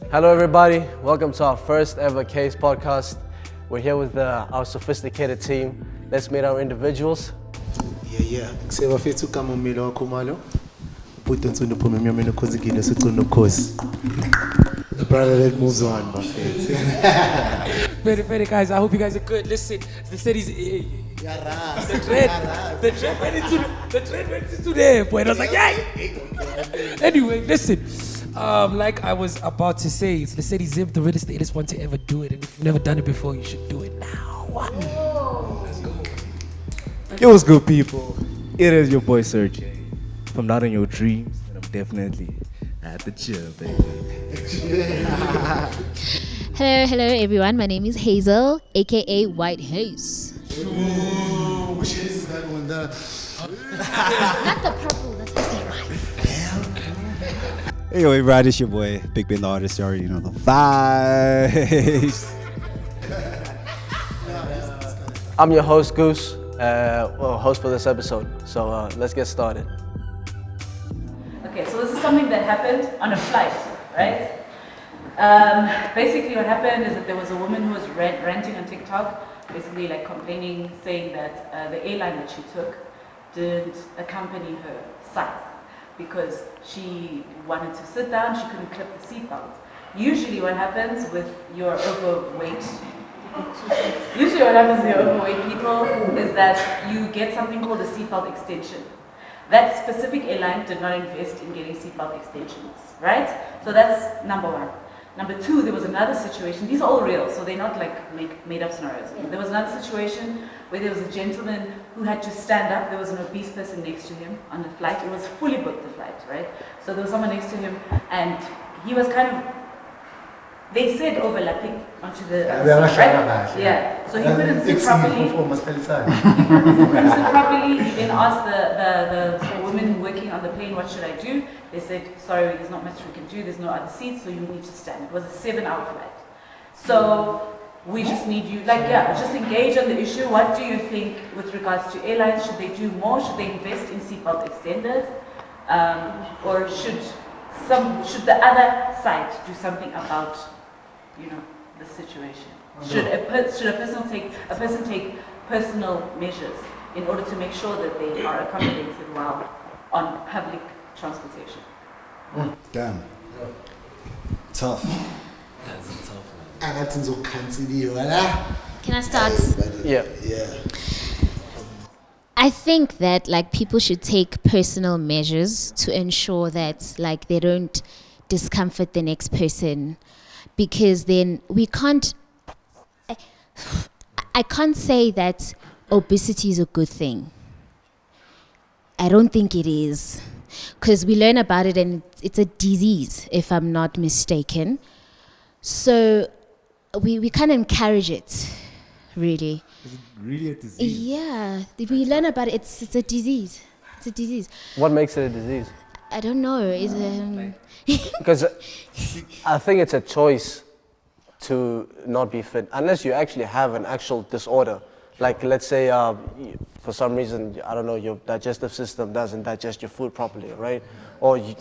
Hello everybody, welcome to our first ever Kace podcast. We're here with our sophisticated team. Let's meet our individuals. Yeah. Kuseba fethu kama mmeli wakho malo. Puthe ntsuno phuma emnyameni okhozekile sicula nokhosi. The brother that moves on, my friend. Very guys, I hope you guys are good. Listen, the city's the trend went into there, boy. And I was like, yeah. Anyway, listen. Like I was about to say, it's the city Zip, the realest statist want to ever do it. And if you've never done it before, you should do it now. Let's go. Yo, what's good, people? It is your boy Sergey. If I'm not in your dreams, then I'm definitely at the gym, baby. Hello everyone. My name is Hazel, aka White Haze. Which is that one? Not the purple, that's what they right. Hey yo, everybody, it's your boy, Big Ben the Artist. You already know the vibes. I'm your host, Goose, host for this episode. So let's get started. Okay, so this is something that happened on a flight, right? Basically what happened is that there was a woman who was ranting on TikTok, basically like complaining, saying that the airline that she took didn't accompany her size because she wanted to sit down, she couldn't clip the seatbelt. Usually what happens with your overweight people is that you get something called a seatbelt extension. That specific airline did not invest in getting seatbelt extensions, right? So that's number one. Number two, there was another situation. These are all real, so they're not like made up scenarios. There was another situation where there was a gentleman who had to stand up. There was an obese person next to him on the flight. It was fully booked, the flight, right? So there was someone next to him, and he was kind of, they said overlapping onto the seat, right? Yeah. So he couldn't sit properly. He couldn't sit properly. He then asked the women working on the plane, what should I do? They said, sorry, there's not much we can do. There's no other seats, so you need to stand. It was a 7-hour flight. So we just need you, just engage on the issue. What do you think with regards to airlines? Should they do more? Should they invest in seatbelt extenders? Or should the other side do something about, the situation? Should a person take personal measures in order to make sure that they are accommodated while on public transportation? Damn. Tough. That's a tough one. Can I start? Yeah. I think that people should take personal measures to ensure that they don't discomfort the next person, because then I can't say that obesity is a good thing. I don't think it is, because we learn about it and it's a disease, if I'm not mistaken. So we can't encourage it, really. Is it really a disease? Yeah, we learn about it. It's a disease. It's a disease. What makes it a disease? I don't know. Because I think it's a choice to not be fit, unless you actually have an actual disorder. Like, let's say, for some reason, I don't know, your digestive system doesn't digest your food properly, right? Or, you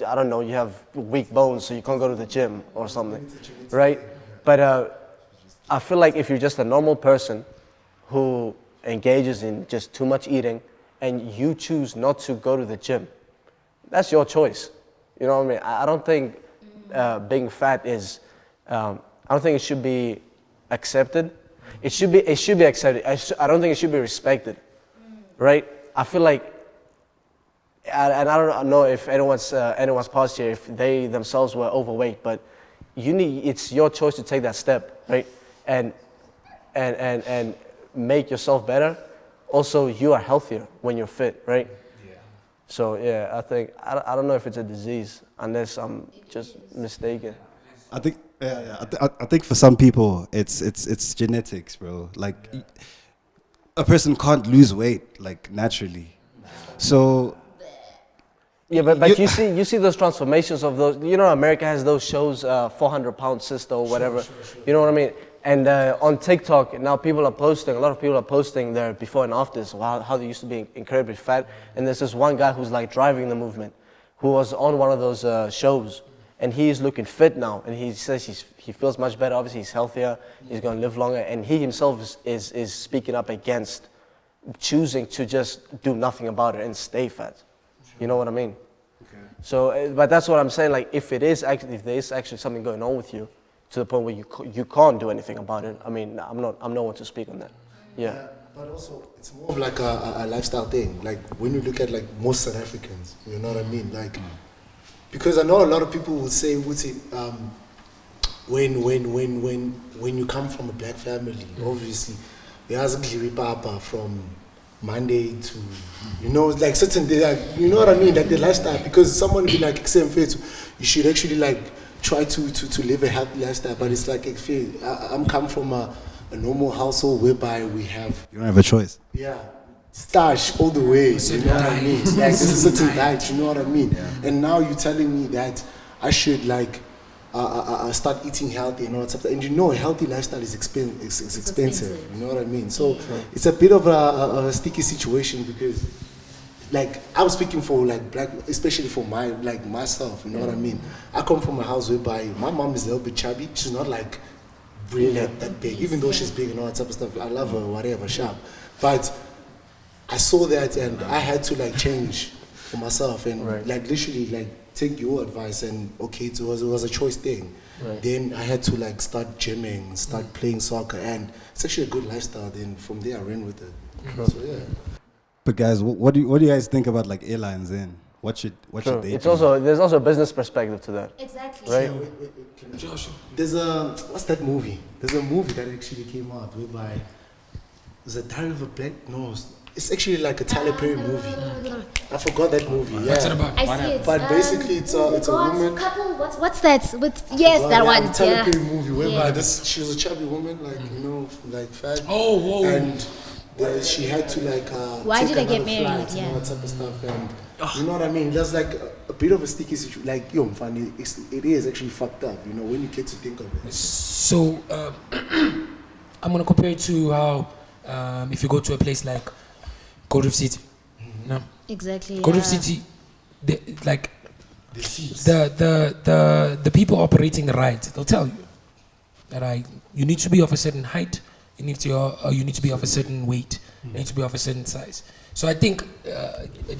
have weak bones, so you can't go to the gym or something, right? But I feel like if you're just a normal person who engages in just too much eating and you choose not to go to the gym, that's your choice. You know what I mean? I don't think being fat is, I don't think it should be accepted. It should be accepted. I don't think it should be respected, right? I feel like, and I don't know if anyone's past here, if they themselves were overweight, but it's your choice to take that step, right? And make yourself better. Also, you are healthier when you're fit, right? Yeah. So yeah, I think I don't know if it's a disease unless I'm just mistaken. I think I think for some people it's genetics, bro. Like a person can't lose weight naturally. So yeah, but you see those transformations of those. America has those shows, 400-pound sister or whatever. Sure. You know what I mean? And on TikTok now, a lot of people are posting their before and afters, how they used to be incredibly fat. And there's this one guy who's driving the movement, who was on one of those shows, and he's looking fit now, and he says he feels much better. Obviously, he's healthier. He's going to live longer, and he himself is speaking up against choosing to just do nothing about it and stay fat. You know what I mean? Okay. So, but that's what I'm saying. Like, if there is actually something going on with you, to the point where you can't do anything about it. I mean, I'm no one to speak on that. Yeah. But also, it's more of like a lifestyle thing. Like when you look at like most South Africans, you know what I mean? Like, because I know a lot of people will say, when you come from a black family, obviously, you ask Papa from Monday to, you know, like certain days, like, you know what I mean? Like the lifestyle, because someone be like, you should actually like try to live a healthy lifestyle, but it's like, I'm come from a normal household whereby we have... You don't have a choice. Yeah. Stash all the way, you know what I mean? Like this is a certain diet, you know what I mean? Yeah. And now you're telling me that I should like start eating healthy and all that stuff. And you know, a healthy lifestyle is expensive, you know what I mean? So it's a bit of a sticky situation because, like, I'm speaking for like black, especially for myself, you know what I mean? I come from a house whereby my mom is a little bit chubby. She's not like really that big, even though she's big and all that type of stuff. I love her, whatever, sharp. But I saw that and I had to like change for myself and like literally like take your advice and okay, it was a choice thing. Right. Then I had to like start gymming, start playing soccer, and it's actually a good lifestyle. Then from there I ran with it. So yeah. But guys, what do you guys think about like airlines then? What should they It's do? also, there's also a business perspective to that. Exactly. Right? Wait, Josh, there's what's that movie? There's a movie that actually came out whereby there's a Diary of a Black it's actually like a Tyler Perry movie. I forgot that movie. Yeah. What's it about? I see it. But basically, it's a woman. Couple. What's that? That one. Tyler Perry movie whereby she was a chubby woman, like you know, like fat. Oh, whoa. And she had to like. Why take did I get another married? flight and Yeah. all that type of stuff, and you know what I mean. There's like a bit of a sticky situation. Like funny. It is actually fucked up. You know when you get to think of it. So I'm gonna compare it to how if you go to a place like Gold City, no? Exactly. Gold City, the people operating the rides, they'll tell you that you need to be of a certain height, you need to be of a certain weight, you need to be of a certain size. So I think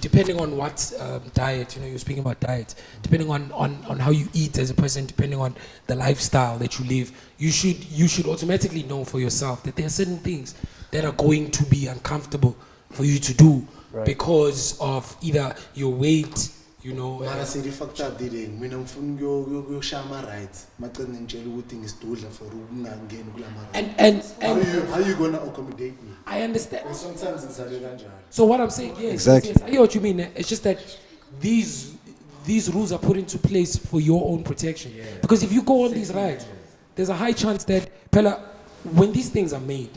depending on what diet, you know, you're speaking about diet, depending on how you eat as a person, depending on the lifestyle that you live, you should automatically know for yourself that there are certain things that are going to be uncomfortable for you to do because of either your weight, you know. Mara say fucked up did mina mfuna ukuyoshama right macene ngitshela ukuthi ngisidudla for ukungangeni kula mara. And how you gonna accommodate me? I understand. Or sometimes it's kanjalo. So what I'm saying, yes, Exactly. yes, I hear what you mean. It's just that these rules are put into place for your own protection. Yeah. Because if you go on these rides, there's a high chance that when these things are made,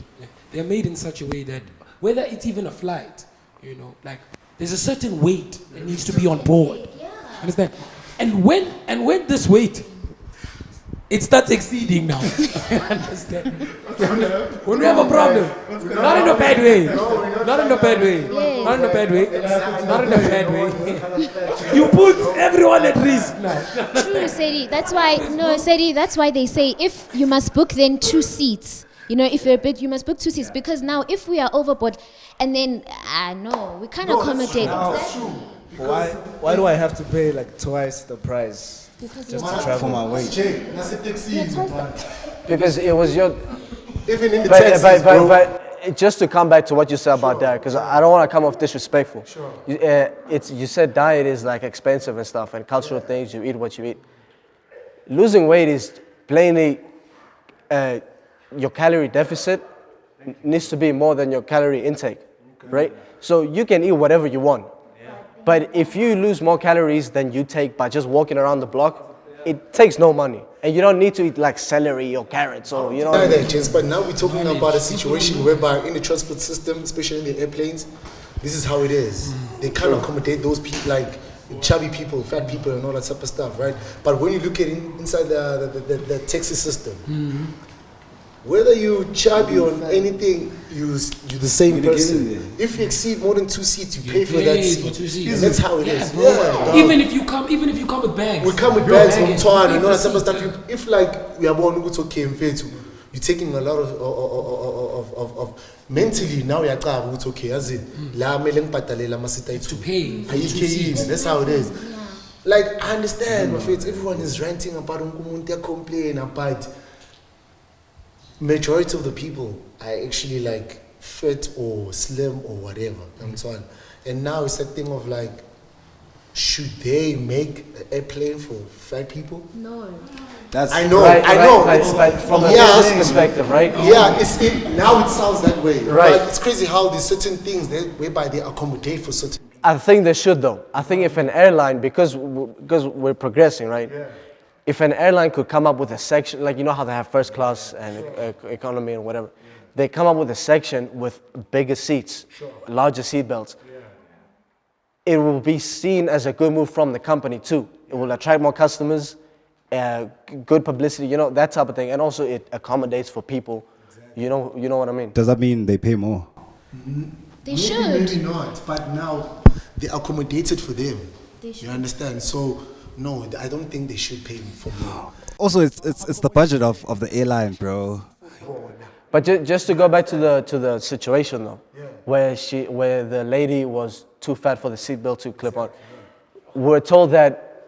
they're made in such a way that whether it's even a flight, you know, like there's a certain weight that needs to be on board. Understand? And when this weight it starts exceeding now. Understand? When we have a problem, not in a bad way, not in a bad way, not in a bad way, not in a bad way. You put everyone at risk now. True, Sedi. That's why they say if you must book then 2 seats. You know, if you're a bit, you must book 2 seats because now if we are overboard, and then no, we can't accommodate. Why do I have to pay like twice the price just to travel my weight? Because it was your... Even in the taxis, but just to come back to what you said about that, because I don't want to come off disrespectful. Sure. You said diet is like expensive and stuff, and cultural things, you eat what you eat. Losing weight is plainly... your calorie deficit needs to be more than your calorie intake, right? So you can eat whatever you want. But if you lose more calories than you take by just walking around the block, it takes no money. And you don't need to eat like celery or carrots or, you know. But now we're talking about a situation whereby in the transport system, especially in the airplanes, this is how it is. They can't accommodate those people like chubby people, fat people and all that type of stuff, right? But when you look at inside the taxi system, Whether you chubby or anything, you're the same You're gonna person. get in If you exceed more than 2 seats, you pay for that pay seat. for 2 seats. And that's how it is. bro. Yeah, even if you come with bags. we come with Bro, bags from baggage. Twan, you know, Pay that type of for stuff. seats, If like we are born to okay you're taking a lot of mentally now you're okay, as in la mele ngibhadale la masita to pay for 2 ayikho seats. yini. That's how it is. Like I understand, my friends, everyone is ranting about umuntu, they complain about majority of the people are actually like fit or slim or whatever. And so on. And now it's a thing of like, should they make an airplane for fat people? No. That's I know, Right, I right, know. but from a Yeah. business perspective, right? Yeah, now it sounds that way. Right. But it's crazy how there's certain things whereby they accommodate for certain. I think they should though. I think if an airline, because we're progressing, right? Yeah. If an airline could come up with a section, like you know how they have first class and economy and whatever, they come up with a section with bigger seats, larger seat belts. It will be seen as a good move from the company too. It will attract more customers, good publicity, you know, that type of thing, and also it accommodates for people. You know what I mean? Does that mean they pay more? They should. Maybe not, but now they accommodated for them. They should. You understand? So no, I don't think they should pay for more. Also, it's the budget of the airline, bro. But just to go back to the situation though, where the lady was too fat for the seatbelt to clip on, we're told that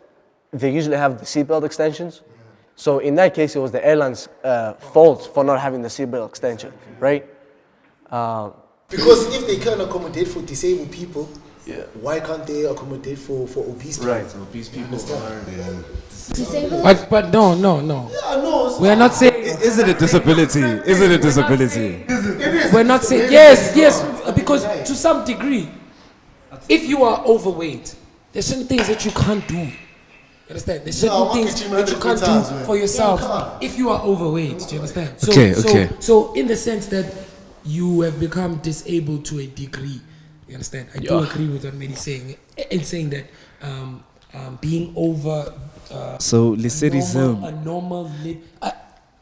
they usually have the seatbelt extensions. So in that case, it was the airline's fault for not having the seatbelt extension, right? Because if they can accommodate for disabled people, why can't they accommodate for obese people? Right. Obese people are. But no. Yeah, no. We are not saying. Is it a disability? Is it a disability? We're not saying yes, because to some degree, if you are overweight, there's certain things that you can't do. You understand? There's certain No, things marketing that you can't times, do man. for yourself Yeah, come on. if you are overweight. Do you understand? So, Okay. So in the sense that you have become disabled to a degree, you understand? I do agree with what Mary saying in saying that being over So lycerism.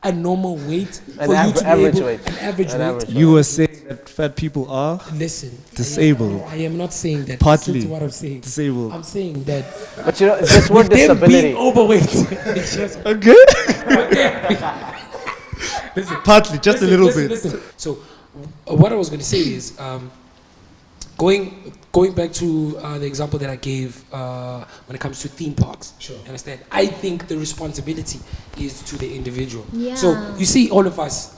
a normal weight An for you to be average able, weight. an average An weight. average You were saying that fat people are Listen, disabled. I am not saying that. Partly Listen to what I'm saying. disabled. I'm saying that But you know, this word them disability. being overweight. it's just, Okay. listen, Partly, just a little bit. Listen. So, what I was going to say is, going back to the example that I gave when it comes to theme parks. Sure. Understand? I think the responsibility is to the individual. Yeah. So you see, all of us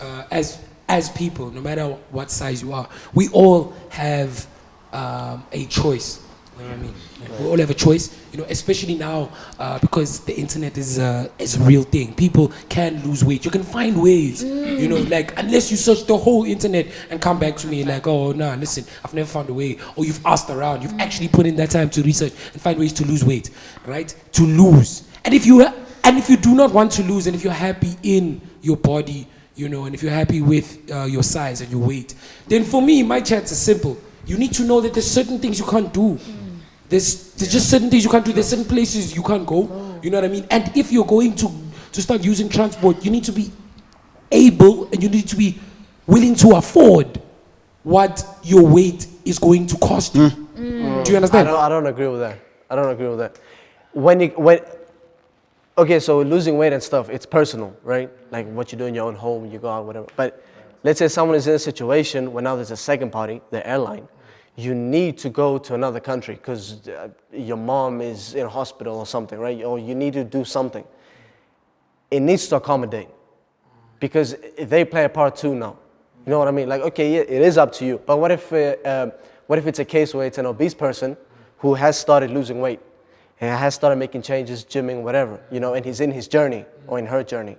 as people, no matter what size you are, we all have a choice. You know what I mean? We all have a choice, you know, especially now because the internet is a real thing. People can lose weight. You can find ways, you know, like unless you search the whole internet and come back to me like, oh, no, listen, I've never found a way. Or you've asked around. You've actually put in that time to research and find ways to lose weight, right? To lose. And if you do not want to lose, and if you're happy in your body, you know, and if you're happy with your size and your weight, then for me, my chance is simple. You need to know that there's certain things you can't do. There's just certain things you can't do. There's certain places you can't go. You know what I mean? And if you're going to start using transport, you need to be able and you need to be willing to afford what your weight is going to cost you. Do you understand? I don't agree with that. I don't agree with that. Okay, so losing weight and stuff, it's personal, right? Like what you do in your own home, you go out, whatever. But let's say someone is in a situation where now there's a second party, the airline. You need to go to another country because your mom is in hospital or something, right? Or you need to do something. It needs to accommodate because they play a part too now. You know what I mean? Like, okay, yeah, it is up to you. But what if it's a case where it's an obese person who has started losing weight and has started making changes, gymming, whatever, you know, and he's in his journey or in her journey,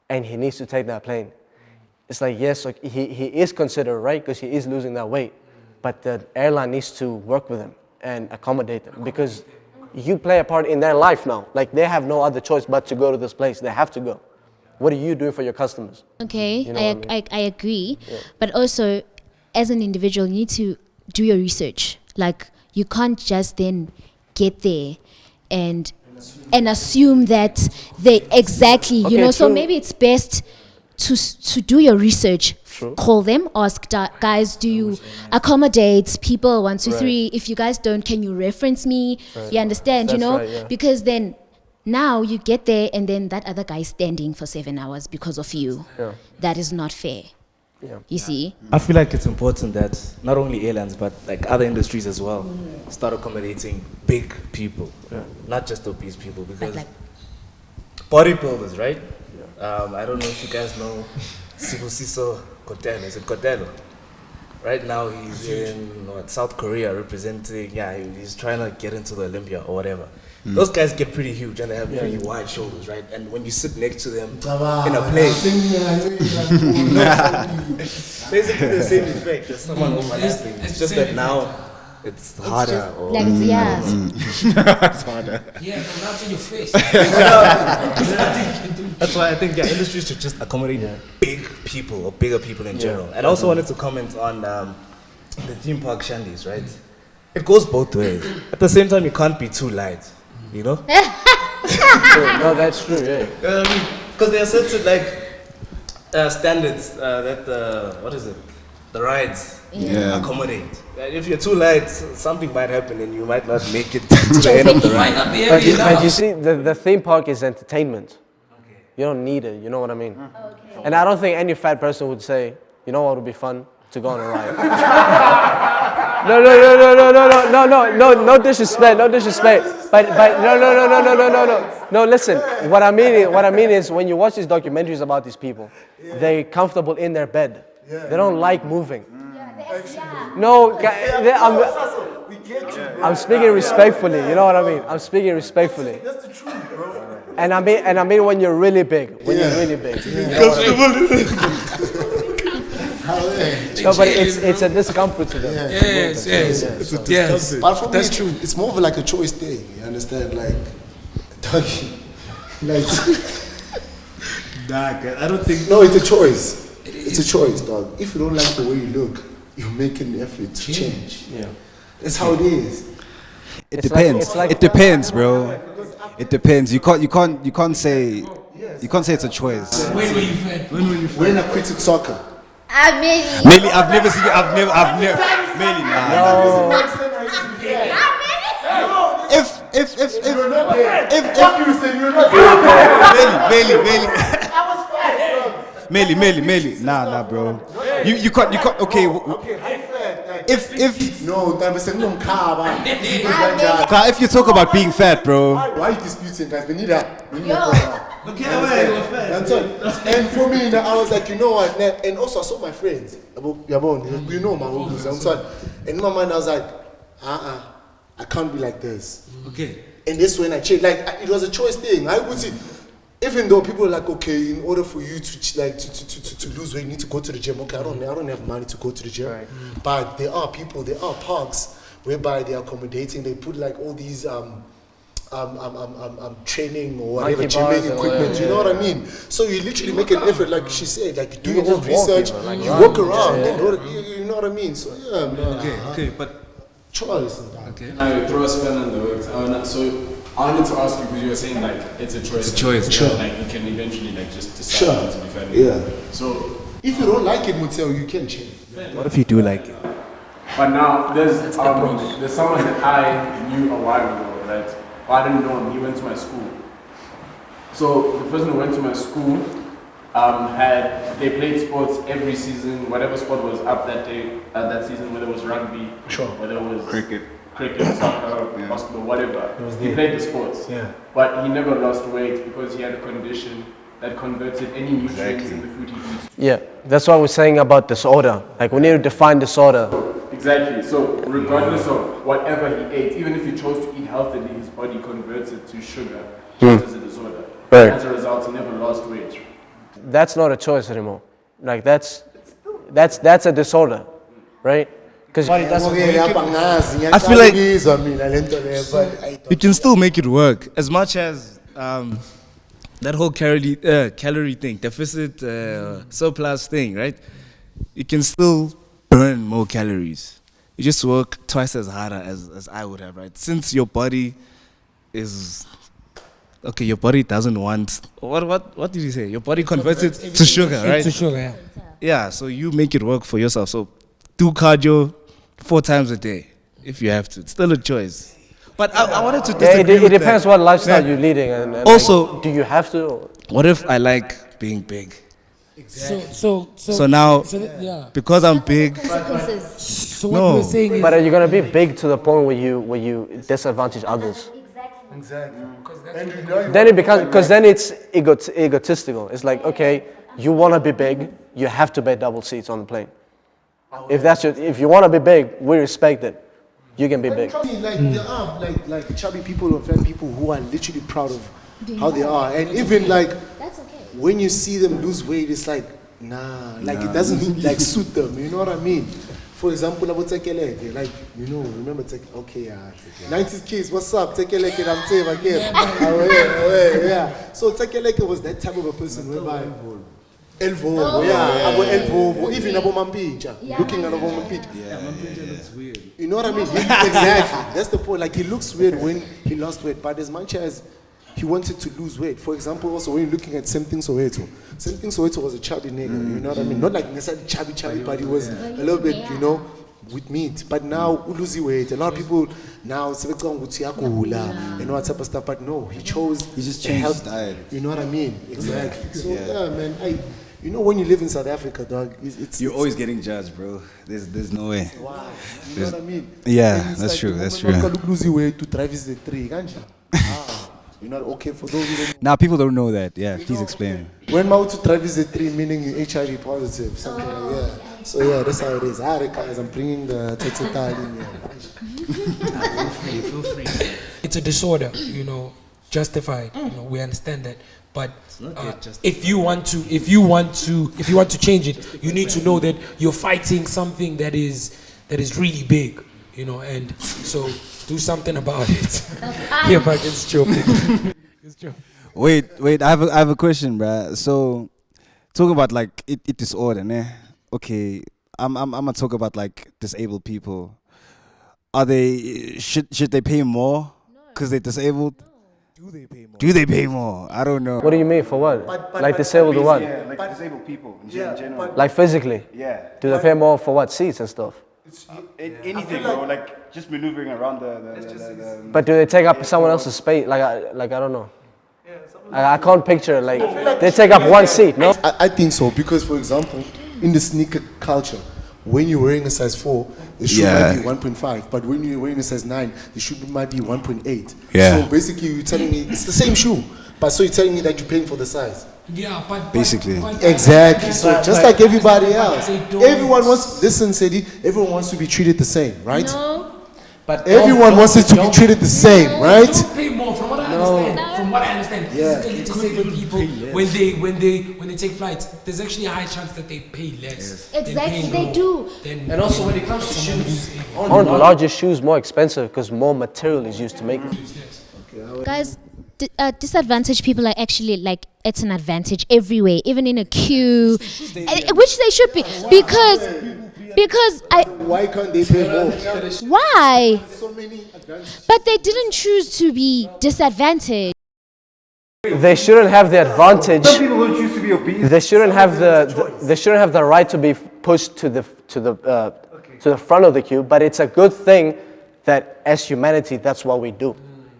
and he needs to take that plane. It's like, yes, like he is considered, right? Because he is losing that weight. But the airline needs to work with them and accommodate them because you play a part in their life now. Like they have no other choice but to go to this place. They have to go. What are you doing for your customers? Okay, You know what I mean? I agree. Yeah. But also, as an individual, you need to do your research. Like, you can't just then get there and assume that they exactly, you Okay, know. So true. maybe it's best to do your research. True. Call them, ask guys, do you accommodate people 1, 2, 3? If you guys don't, can you reference me? You understand, you That's know? right, yeah. Because then now you get there and then that other guy is standing for 7 hours because of you. Yeah. That is not fair. Yeah. You see? I feel like it's important that not only airlines but like other industries as well start accommodating big people, not just obese people, because like bodybuilders, right? I don't know if you guys know Sibusiso Kotelo. Is it Kotelo? Right now he's in South Korea representing. Yeah, he's trying to get into the Olympia or whatever. Those guys get pretty huge and they have pretty wide shoulders, right? And when you sit next to them in a place, basically the same effect as someone overlapping. It's just that now it's harder. Like it's, yeah. It's harder. Yeah, but not in your face. That's why I think industries should just accommodate big people or bigger people in general. And I also wanted to comment on the theme park shandies, right? It goes both ways. At the same time, you can't be too light, you know? No, that's true, yeah. Because there are certain standards that the rides accommodate. If you're too light, something might happen and you might not make it to the end of the Might ride. not be able to But you see, the theme park is entertainment. You don't need it, you know what I mean? And I don't think any fat person would say, you know what would be fun? To go on a ride. No disrespect, no disrespect. But no, listen, what I mean is when you watch these documentaries about these people, they're comfortable in their bed. They don't like moving. No, I'm speaking respectfully, you know what I mean? I'm speaking respectfully. That's the truth, bro. And I mean when you're really big, You know what I mean? No, but it's a discomfort to them. Yes. It's a discomfort. But for me, it's more of like a choice thing. You understand? Like, I don't think. No, it's a choice. It's a choice, dog. If you don't like the way you look, you make an effort to change. Yeah. That's how it is. It It's depends. like- It depends, bro. It depends. You can't say it's a choice. When were you fed? When I quit soccer. Mainly, I've never seen. Mainly, nah. If you say you're not Mainly. Nah, bro. You can't. Okay. If no, if you talk about being fat, bro. why are you disputing, guys? We need that. That's all. And for me, I was like, you know what? And also, I saw my friends. You know my uncles. And in my mind, I was like, I can't be like this. Okay. And this when I changed, like it was a choice thing. I would see, even though people are like, okay, in order for you to lose weight, you need to go to the gym. Okay, I don't have money to go to the gym, Right. but there are parks whereby they're accommodating. They put like all these training or whatever Monkey gymming bars and equipment. whatever, You know what I mean? So you literally make an effort, like she said, like do your can own just walk research. even, like You run. walk around. Yeah. And you know what I mean? So yeah, man. Okay, but Choice. I throw a spin on the works. So I wanted to ask you because you were saying like it's a choice. It's a choice, Yeah, sure. Like you can eventually like just decide Sure. not to be fat. Yeah. So, If you don't like it, Muteo, you can change. What if you do like it? but now there's someone that I knew a while ago, right? But I didn't know him. He went to my school. So the person who went to my school they played sports every season. Whatever sport was up that day, that season, whether it was rugby, whether it was cricket, soccer, basketball, whatever. He played the sports. Yeah. But he never lost weight because he had a condition that converted any nutrients in the food he eats. Yeah, that's what we're saying about disorder. Like we need to define disorder. Exactly. So regardless of whatever he ate, even if he chose to eat healthily, his body converts it to sugar just as a disorder. Right. As a result, he never lost weight. That's not a choice anymore. Like that's a disorder, right? Because I feel like you can still make it work as much as that whole calorie thing, deficit surplus thing, right? You can still burn more calories. You just work twice as harder as I would have, right? Since your body is okay, your body doesn't want what did you say? Your body converts it to sugar, right? To sugar, yeah. Yeah, so you make it work for yourself. So do cardio 4 times a day if you have to. It's still a choice. But I wanted to Yeah, disagree it with depends that. what lifestyle Yeah. you're leading, and Also- like, do you have to? What if I like being big? So now, yeah. because I'm big, So what No. we're saying is, But are you gonna be big to the point where you disadvantage others? Exactly. Then it becomes, because then it's egotistical. It's like, okay, you want to be big, you have to pay double seats on the plane. If you want to be big, we respect it. You can be big. Trust me, like there are like chubby people or fat people who are literally proud of how they are, and even like That's okay. when you see them lose weight, it's like nah, like it doesn't like suit them. You know what I mean? For example, about Tekeleke, like remember okay, 90s kids, what's up? Tekeleke, I'm saying again. Yeah. So Tekeleke was that type of a person whereby Elvo, yeah, about Elvo, even about Mampinja, looking at about Mampinja. yeah, looks weird. You know what I mean? Exactly. That's the point. Like he looks weird when he lost weight, but as much as he wanted to lose weight. For example, also when you're looking at Something Soweto was a chubby nigga. You know what I mean? Not like necessarily chubby, but he was a little bit, with meat. But now uluzi weight. A lot of people now and all that type of stuff. But no, he just a changed health his diet. You know what I mean? Exactly. So yeah, man. When you live in South Africa, dog, You're always getting judged, bro. There's no way. wow. You know what I mean? Yeah, And it's that's like true, the that's moment true. you lose your way to Travis the tree, can't you? You're not okay for those who don't. Now people don't know that. Yeah, please explain. When Mao to Travis the tree, meaning you HIV positive, something like that. So yeah, that's how it is. Alright, guys, I'm bringing the tetetal in here. feel free. It's a disorder, justified. We understand that. But if you want to change it, you need to know that you're fighting something that is really big, and so do something about it. Yeah, but it's joking. It's joking. Wait, I have a question, bruh. So talking about like it disorder, ne? Okay, I'm gonna talk about like disabled people. Are they should they pay more because they're disabled? Do they pay more? I don't know. What do you mean for what? Like disabled or what? Yeah, like disabled people in general. Like physically? Yeah. Do they pay more for what? Seats and stuff? Anything, bro. Like just maneuvering around the But do they take up someone else's space? Like I don't know. I can't picture like they take up one seat, no? I think so because, for example, in the sneaker culture, when you're wearing a size 4, the shoe might be 1.5, but when you're wearing a size 9, the shoe might be 1.8. Yeah. So basically, you're telling me it's the same shoe, but so you're telling me that you're paying for the size. Yeah, but Basically. Exactly. So just like everybody else, they don't- everyone wants. Listen, Sadie, everyone wants to be treated the same, right? No. But Everyone wants it to be treated the same, right? don't pay more. From what I understand, physically disabled people when they take flights, there's actually a high chance that they pay less. Exactly, they do. And also when it comes to shoes, aren't larger shoes more expensive because more material is used to make them? Guys, disadvantaged people are actually like, it's an advantage everywhere, even in a queue, which they should be, because Why can't they pay more? why? So many advantages. But they didn't choose to be disadvantaged. They shouldn't have the advantage. Some people who choose to be obese. They shouldn't have they shouldn't have the right to be pushed to the front of the queue. But it's a good thing that as humanity, that's what we do.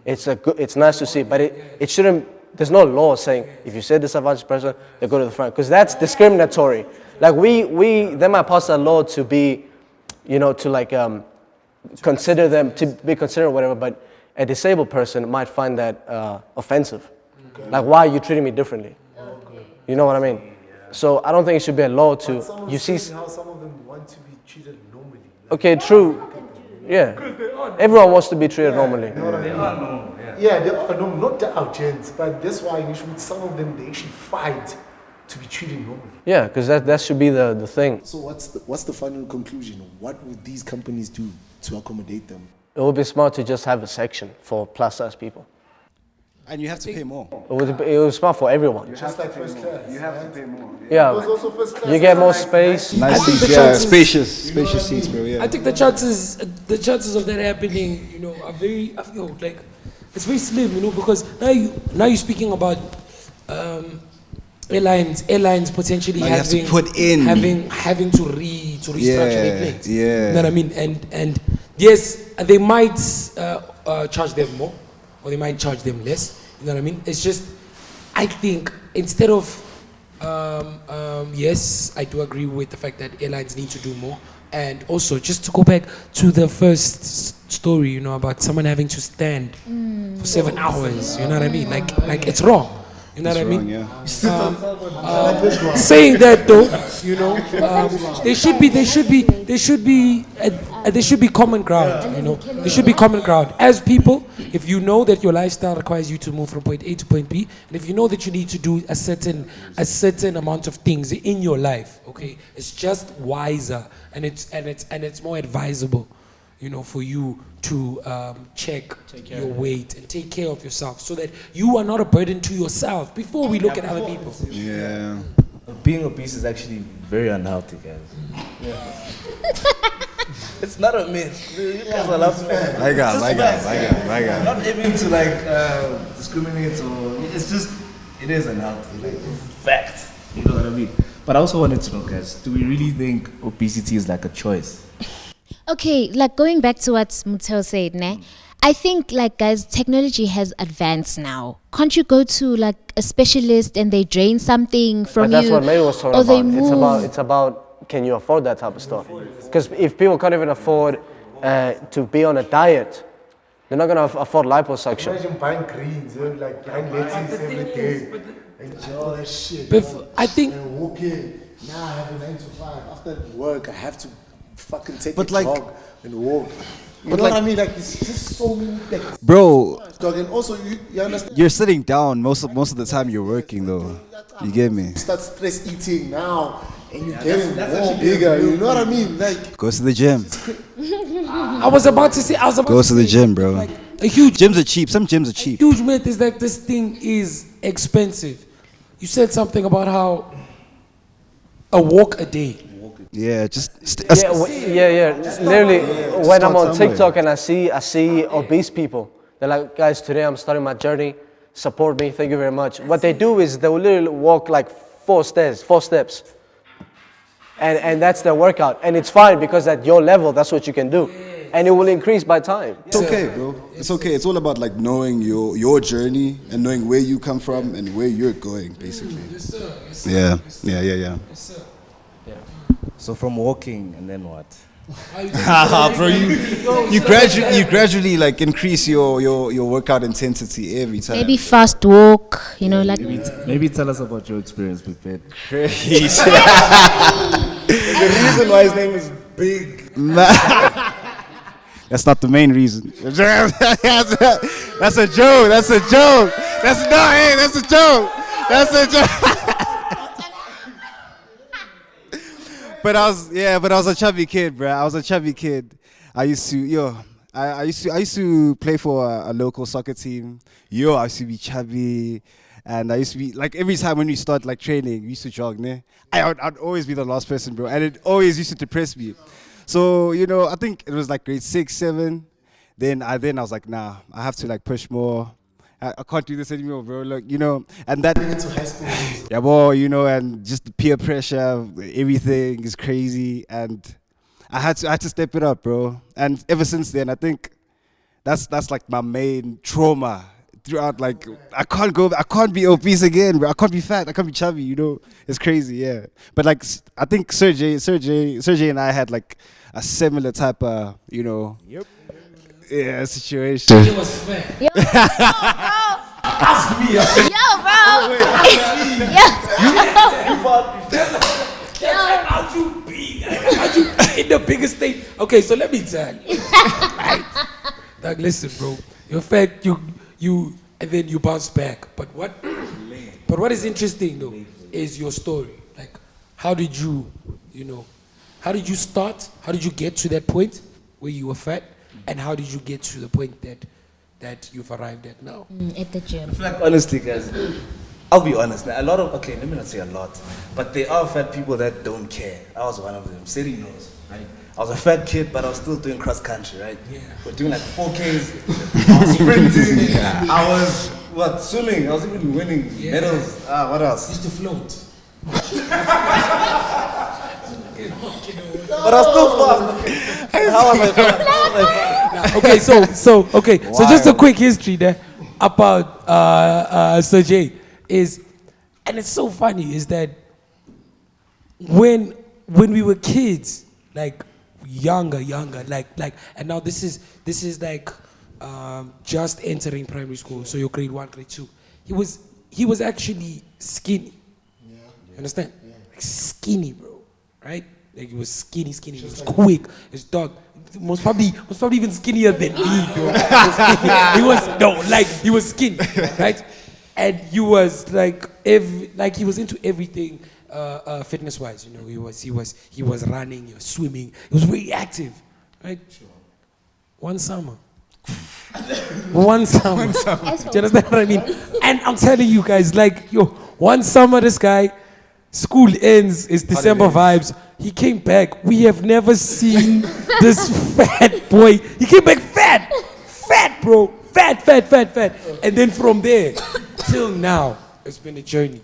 It's nice to see, but it shouldn't. There's no law saying if you say disadvantaged person, they go to the front, because that's discriminatory. Like they might pass a law to be, to like consider them to be considered whatever, but a disabled person might find that offensive. Like, why are you treating me differently? You know what I mean? So I don't think it should be a law to you see. How some of them want to be treated normally. Okay, true. Yeah, everyone wants to be treated normally. You know what I mean? Yeah, they are not the outgents, but that's why with some of them they actually fight to be treated normally. Yeah, because that should be the thing. So what's the final conclusion? What would these companies do to accommodate them? It would be smart to just have a section for plus size people. And you have to pay more. It would be smart for everyone. Just like first class. You have to pay more. Yeah, Because also first class you get more space. Nice think seats, the yeah, chances- spacious seats, bro. Yeah. I think the chances of that happening, are very. It's very slim, you know, because now you're speaking about airlines potentially Now you have to put in. having to restructure their planes. Yeah. You know what I mean? And yes, they might charge them more, or they might charge them less. You know what I mean? It's just, I think instead of yes, I do agree with the fact that airlines need to do more. And also, just to go back to the first story, you know, about someone having to stand for 7 hours. You know what I mean? Like it's wrong. You know what I mean? Yeah. Saying that though, you know, there should be common ground. You know, there should be common ground. As people, if you know that your lifestyle requires you to move from point A to point B, and if you know that you need to do a certain amount of things in your life, okay, it's just wiser and it's more advisable, you know, for you to check your weight and take care of yourself, so that you are not a burden to yourself before we look at other people. Yeah. Being obese is actually very unhealthy, guys. It's not a myth. You guys are laughing. I got. Not aiming to like discriminate, or it's just, it is unhealthy. Like, fact. You know what I mean? But I also wanted to know, guys, do we really think obesity is like a choice? Okay, like going back to what Muteo said, ne? I think, like, guys, technology has advanced now. Can't you go to like a specialist and they drain something from But you? that's what Mary was talking or they about. move? It's about can you afford that type of stuff? Because if people can't even afford to be on a diet, they're not gonna afford liposuction. Imagine buying greens, like buying lettuce every day. Enjoy that shit. I think. And walking. Now I have a 9 to 5. After work, I have to fucking take But a like- jog and walk. You But know like- what I mean? Like, it's just so many things. Bro, Dog, and also, you understand? you're sitting down most of the time you're working though. You get me? You start stress eating now, and you're getting more bigger. You know what I mean? Like, Go to the gym. I was about to say. Go to the gym, bro. Like, a huge Gyms are cheap. Some gyms are cheap. huge myth is that this thing is expensive. You said something about how a walk a day. Yeah, just Yeah. Literally, when I'm on somewhere. TikTok and I see obese people, they're like, guys, today I'm starting my journey. Support me. Thank you very much. What they do is they will literally walk like 4 steps. And that's their workout. And it's fine because at your level, that's what you can do. And it will increase by time. It's okay, bro. It's okay. It's all about like knowing your journey and knowing where you come from and where you're going, basically. Yes, sir. Yeah. Yes, sir. So from walking, and then what? Bro, you gradually like increase your workout intensity every time. Maybe fast walk, you know, like. Maybe tell us about your experience with that. the reason why his name is Big. That's not the main reason. That's a joke. That's a joke. That's a joke. That's a joke. But I was a chubby kid, bro. I was a chubby kid. I used to play for a local soccer team. I used to be chubby, and I used to be like every time when we start like training, we used to jog, ne? I'd always be the last person, bro, and it always used to depress me. So I think it was like grade 6, 7. Then I was like, nah, I have to like push more. I can't do this anymore, bro. Like, and that Into high school. yeah, boy, and just the peer pressure, everything is crazy, and I had to step it up, bro. And ever since then, I think that's like my main trauma throughout. Like, I can't be obese again, bro. I can't be fat. I can't be chubby. It's crazy, yeah. But like, I think Sergey and I had like a similar type of, yeah, situation. It was fair. Yo, Ask me. How'd you be? How'd you be in the biggest thing? Okay, so let me tell you. Right. Doug, listen, bro. You're fat, you, and then you bounce back. But what is interesting though is your story. Like, how did you start? How did you get to that point where you were fat? And how did you get to the point that you've arrived at now? At the gym. I feel like, honestly, guys, I'll be honest. Let me not say a lot, but there are fat people that don't care. I was one of them. Seri knows, right? I was a fat kid, but I was still doing cross country, right? Yeah. We're doing like 4Ks, I was sprinting, I was, swimming, I was even winning medals. What else? Used to float. But I was still fast. How am I fast? Okay, so just a quick history there about Sergey is, and it's so funny is that when we were kids, like younger, like, and now this is like just entering primary school, so you're grade 1, grade 2. He was actually skinny. Yeah. You understand? Yeah. Like skinny, bro. Right? Like he was skinny. He was quick. His dog. Most probably even skinnier than me, bro. He was skinny, right? And he was like he was into everything fitness wise, you know. He was running, he was swimming, he was very active, right? Sure. One summer. Do you understand what I mean? And I'm telling you guys, like, one summer this guy, school ends, it's December vibes. He came back. We have never seen this fat boy. He came back fat, bro. Fat. And then from there till now, it's been a journey.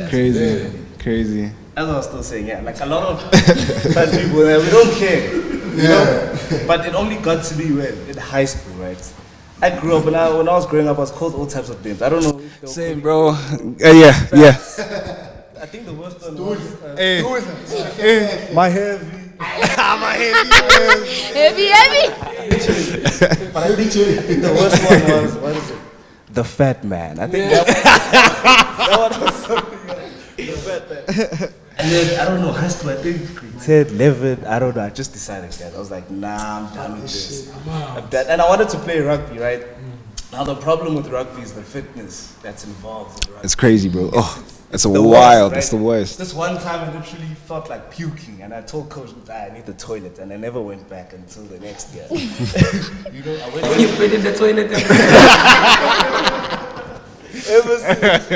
Crazy. As I was still saying, like a lot of fat people, we don't care. You know? But it only got to me in high school, right? I grew up, when I was growing up, I was called all types of names. I don't know if same, bro. Yeah. I think the worst one was my heavy. My Heavy. But I think the worst one was, what is it? The fat man. I think that one was something else. The fat man. And then, I don't know, high school, I think grade 10, 11, I don't know, I just decided that. I was like, nah, I'm done with this. And I wanted to play rugby, right? Now the problem with rugby is the fitness that's involved in rugby. It's crazy, bro. It's the wild. Worst, right? It's the worst. This one time I literally felt like puking, and I told coach I need the toilet, and I never went back until the next year. You know, I went. You went in the toilet. Ever since,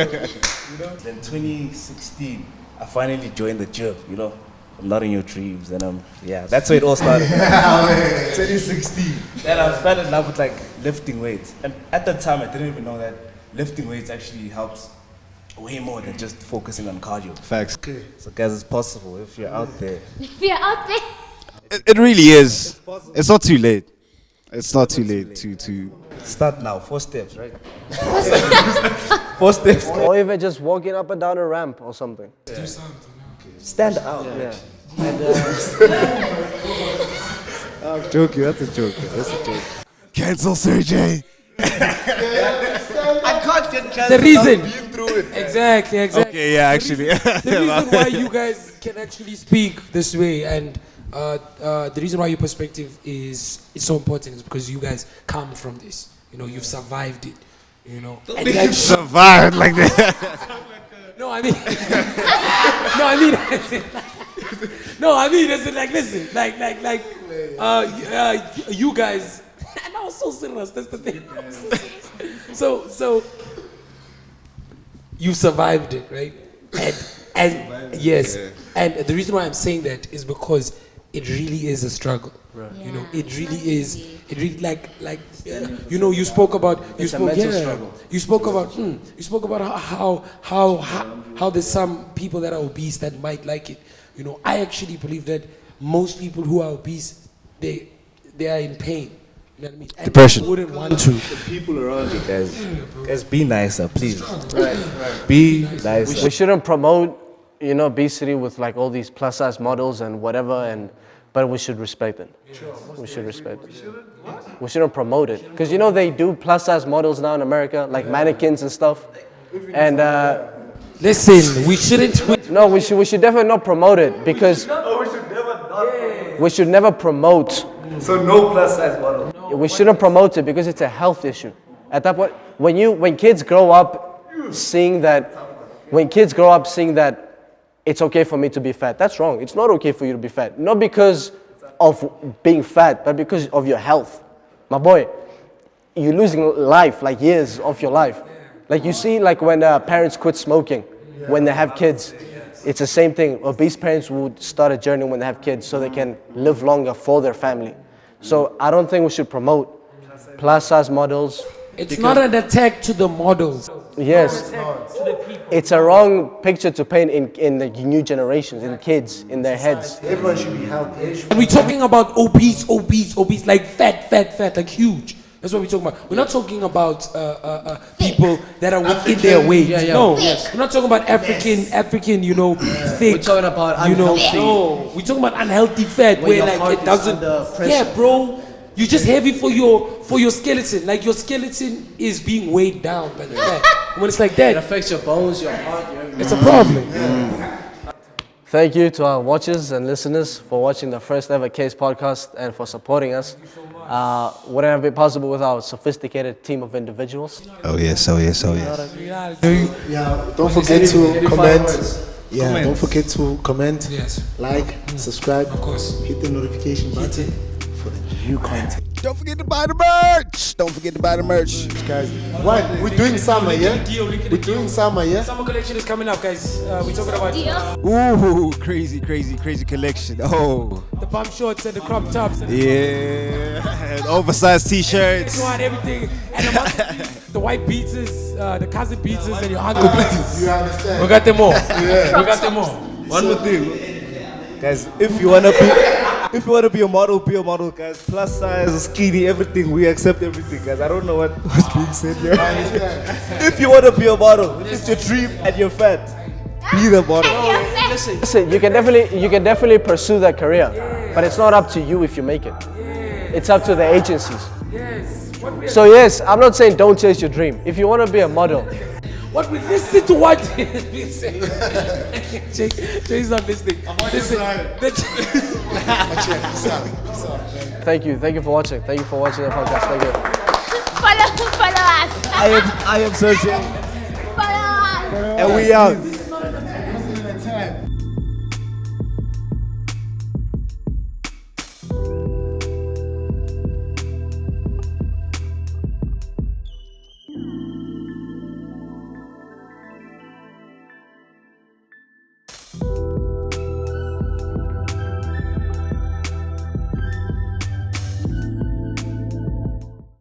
you know. Then 2016, I finally joined the gym. You know, I'm not in your dreams, and that's where it all started. 2016, then I fell in love with like lifting weights, and at that time I didn't even know that lifting weights actually helps way more than just focusing on cardio. Facts. Okay. So guys, it's possible if you're out there. It really is. It's not too late. It's not too late to start now. 4 steps, right? 4 steps. Or even just walking up and down a ramp or something. Do something. Stand out. Yeah. I'm joking. That's a joke. Cancel Sergey. I can't get canceled. The reason. I've been through it. Exactly. Okay, yeah, actually. The reason why you guys can actually speak this way, and the reason why your perspective is so important is because you guys come from this. You know, you've survived it. You know, and You survived like that. Listen, you guys, and I was so serious, that's the thing. So, you survived it, right? And yes, and the reason why I'm saying that is because it really is a struggle. Right. Yeah. You know, it really is. It really you know, you spoke about how there's some people that are obese that might like it. You know, I actually believe that most people who are obese, they are in pain. You know what I mean? And depression. They wouldn't want to. The people around you guys, be nicer, please. Right. Be nicer. We shouldn't promote, you know, obesity with like all these plus size models and whatever, but we should respect it. Sure. We should respect it. We shouldn't promote it. Because you know they do plus size models now in America, like mannequins and stuff. And listen, we shouldn't. No, we should definitely not promote it because we should never promote. So no plus size model. We shouldn't promote it because it's a health issue. At that point, when kids grow up seeing that it's okay for me to be fat, that's wrong. It's not okay for you to be fat. Not because of being fat, but because of your health. My boy, you're losing life, like years of your life. Like you see, like when parents quit smoking, when they have kids. It's the same thing. Obese parents would start a journey when they have kids so they can live longer for their family. So I don't think we should promote plus size models. It's not an attack to the models. Yes, it's a wrong picture to paint in the new generations, in kids, in their heads. Everyone should be healthy. And we're talking about obese, like fat, like huge. That's what we're talking about. We're not talking about people that are within their weight. No, we're not talking about African, thick. We're talking about unhealthy. No, we're talking about unhealthy fat where like it doesn't. Yeah, bro, you're just heavy for your skeleton. Like your skeleton is being weighed down by the fat. When it's like that, It affects your bones, your heart, your it's a problem. Thank you to our watchers and listeners for watching the first ever Kace podcast and for supporting us. Wouldn't have been possible without our sophisticated team of individuals. Oh yes. Yeah, don't forget to comment. Yeah, don't forget to comment, like, subscribe, Of course. hit the notification button for the new content. Don't forget to buy the merch. Guys, what? We're doing summer, yeah? We're doing summer, yeah? Summer collection is coming up, guys. We're talking about Ooh, crazy collection. Oh, the pump shorts and the crop tops. And yeah. Oversized t-shirts. everything. And the white pizzas, the cousin pizzas, and your uncle pizzas. You understand? We got them all. We got them all. One more thing, guys. If you wanna be a model, guys. Plus size, skinny, everything. We accept everything, guys. I don't know what's being said here. If you wanna be a model, if it's your dream and you're fat, be the model. Listen, you can definitely pursue that career, but it's not up to you if you make it. It's up to the agencies. So yes, I'm not saying don't chase your dream. If you want to be a model, What we listen to what is being said. Jay's not listening. Listen. thank you for watching. Thank you for watching the podcast. Thank you. Follow us. I am searching, Follow us. and we out.